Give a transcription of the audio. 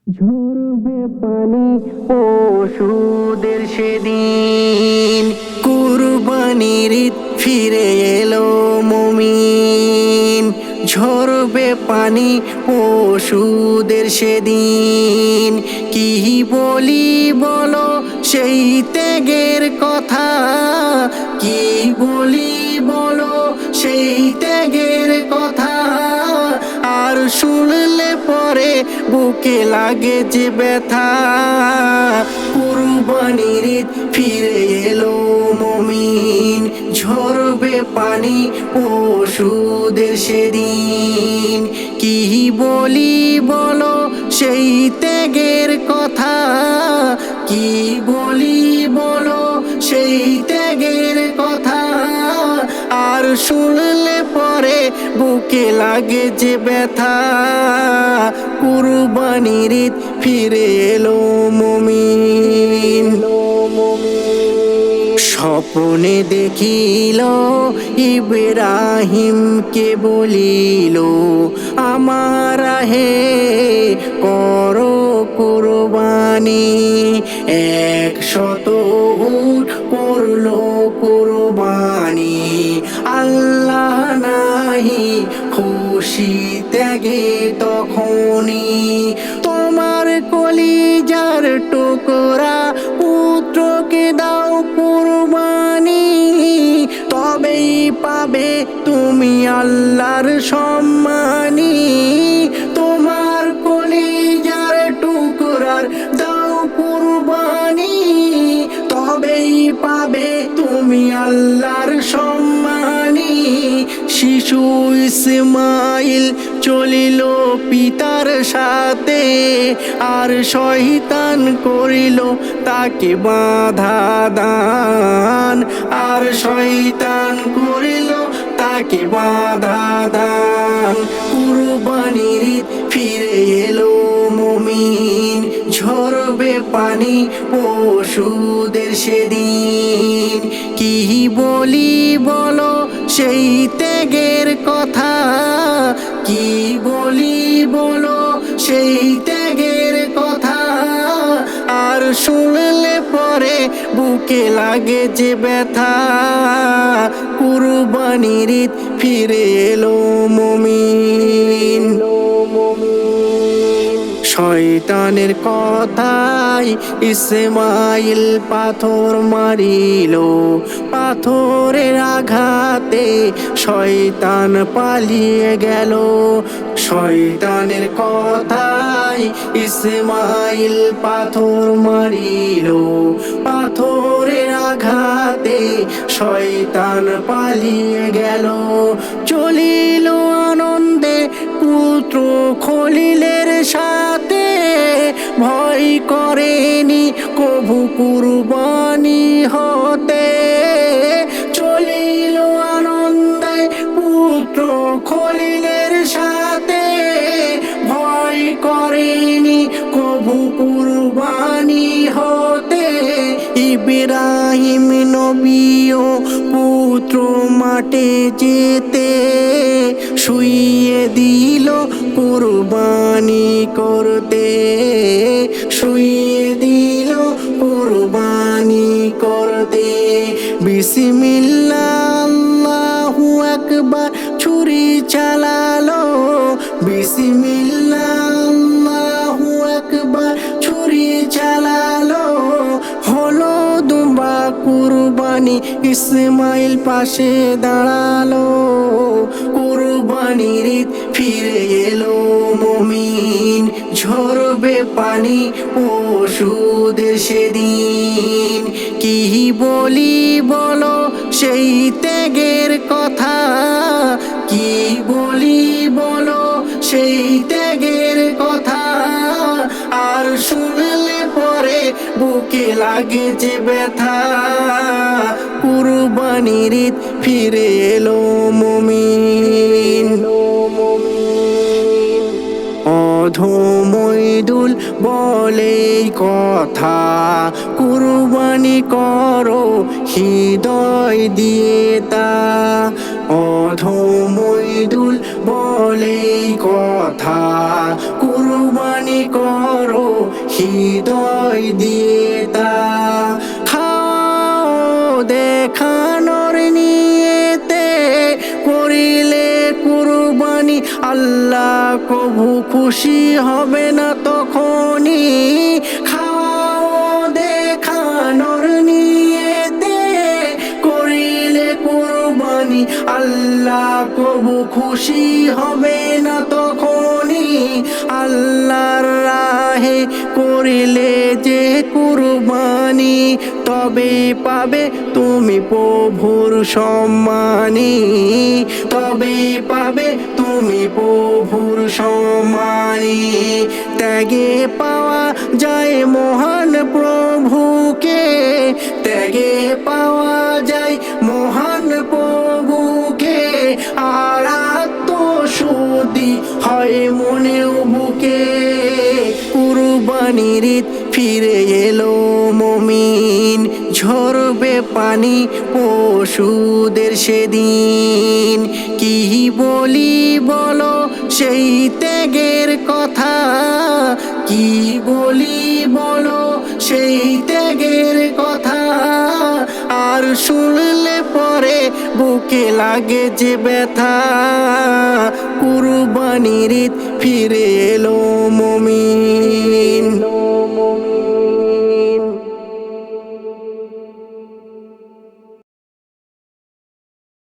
ঝরবে পানি পশুদের সেদিন, কুরবানির ঈদ ফিরে এলো মুমিন। ঝরবে পানি পশুদের সেদিন, কি বলি বলো সেই ত্যাগের কথা, কি বলি বলো সেই ত্যাগের কথা। আর শুনলে পরে বুকে লাগে যে ব্যথা, কুরবানির ঈদ ফিরে এলো মুমিন। ঝরবে পানি পশুদের সেদিন, কি বলি বলো সেই ত্যাগের কথা, কি বলি বলো সেই ত্যাগের কথা। আর শুনলে পরে বুকে লাগে যে ব্যথা, কুরবানির ঈদ ফিরে এলো মুমিন। স্বপ্নে দেখিল ইব্রাহিমকে বলিল, আমার হে করো কুরবানি। 100 উট করলো কুরবানি, আল্লাহ নাহি খুশি ত্যাগে তখনই। তোমার কলিজার টুকরা পুত্রকে দাও কুরবানি, তবেই পাবে তুমি আল্লাহর সম্মানী। তোমার কলিজার টুকরার দাও কুরবানি, তবেই পাবে তুমি আল্লাহর সম্মানী। শিশু ইসমাইল চলিল পিতার সাথে, আর শয়তান করিল তাকে বাধা দান, আর শয়তান করিল তাকে বাধা দান। কুরবানির ঈদ ফিরে এলো মুমিন, ঝরবে পানি পশুদের সেদিন, কি বলি বলো সেই ত্যাগের কথা, কি বলি বলো সেই ত্যাগের কথা। আর শুনলে পরে বুকে লাগে যে ব্যথা, কুরবানির ঈদ ফিরে এলো মুমিন। শয়তানের কথায় ইসমাইল পাথর মারিল, পাথরের আঘাতে শয়তান পালিয়ে গেল। শয়তানের কথায় ইসমাইল পাথর মারিল, পাথরের আঘাতে শয়তান পালিয়ে গেল। চলিল আনন্দে পুত্র খলিলের সাথে, ভয় করেনি কভু কুরবানি হতে। চলিল আনন্দে পুত্র খলিলের সাথে, ভয় করেনি কভু কুরবানি হতে। ইব্রাহিম নবীও পুত্র মাঠে যেতে, শুইয়ে দিল কুরবানি করতে, শুইয়ে দিল কুরবানি করতে। বিসমিল্লাহ আল্লাহু আকবার ছুরি চালালো, বিসমিল্লাহ আল্লাহু আকবার ছুরি চালালো। হলো দুম্বা কুরবানি, ইসমাইল পাশে দাঁড়ালো। কুরবানির ঈদ ফিরে এলো মুমিন, ঝরবে পানি পশুদের সেদিন, কি বলি বলো সেই ত্যাগের কথা, কি বলি বলো সেই ত্যাগের কথা। আর শুনলে পরে বুকে লাগে যে ব্যথা, কুরবানির ঈদ ফিরে এলো মুমিন। অধমৈদুল বলে কথা, কুরবানি করো হৃদয় দিয়ে তা। অধমৈদুল বলে কথা, কুরবানি করো হৃদয় দিয়ে তা খাও দেখানোর নিয়েতে করিলে কুরবানি আল্লাহ কবু খুশি হবে না তখনই খাও দেখানোর নিয়েতে করিলে কুরবানি আল্লাহ কবু খুশি হবে না তখনই আল্লাহর রাহে করিলে যে কুরবানি তবে পাবে তুমি প্রভুর সম্মানী তবে পাবে তুমি প্রভুর সম্মানী ত্যাগে পাওয়া যায় মহান প্রভুকে ত্যাগে পাওয়া যায় মহান প্রভুকে আর আত্মশুদ্ধি হয় মনেও বুকে কুরবানির ঈদ ফিরে এলো মুমিন ঝরবে পানি পশুদের সেদিন কি বলি বলো সেই ত্যাগের কথা কি বলি বলো সেই ত্যাগের কথা আর শুনলে পরে বুকে লাগে যে ব্যথা কুরবানির ঈদ ফিরে এলো মুমিন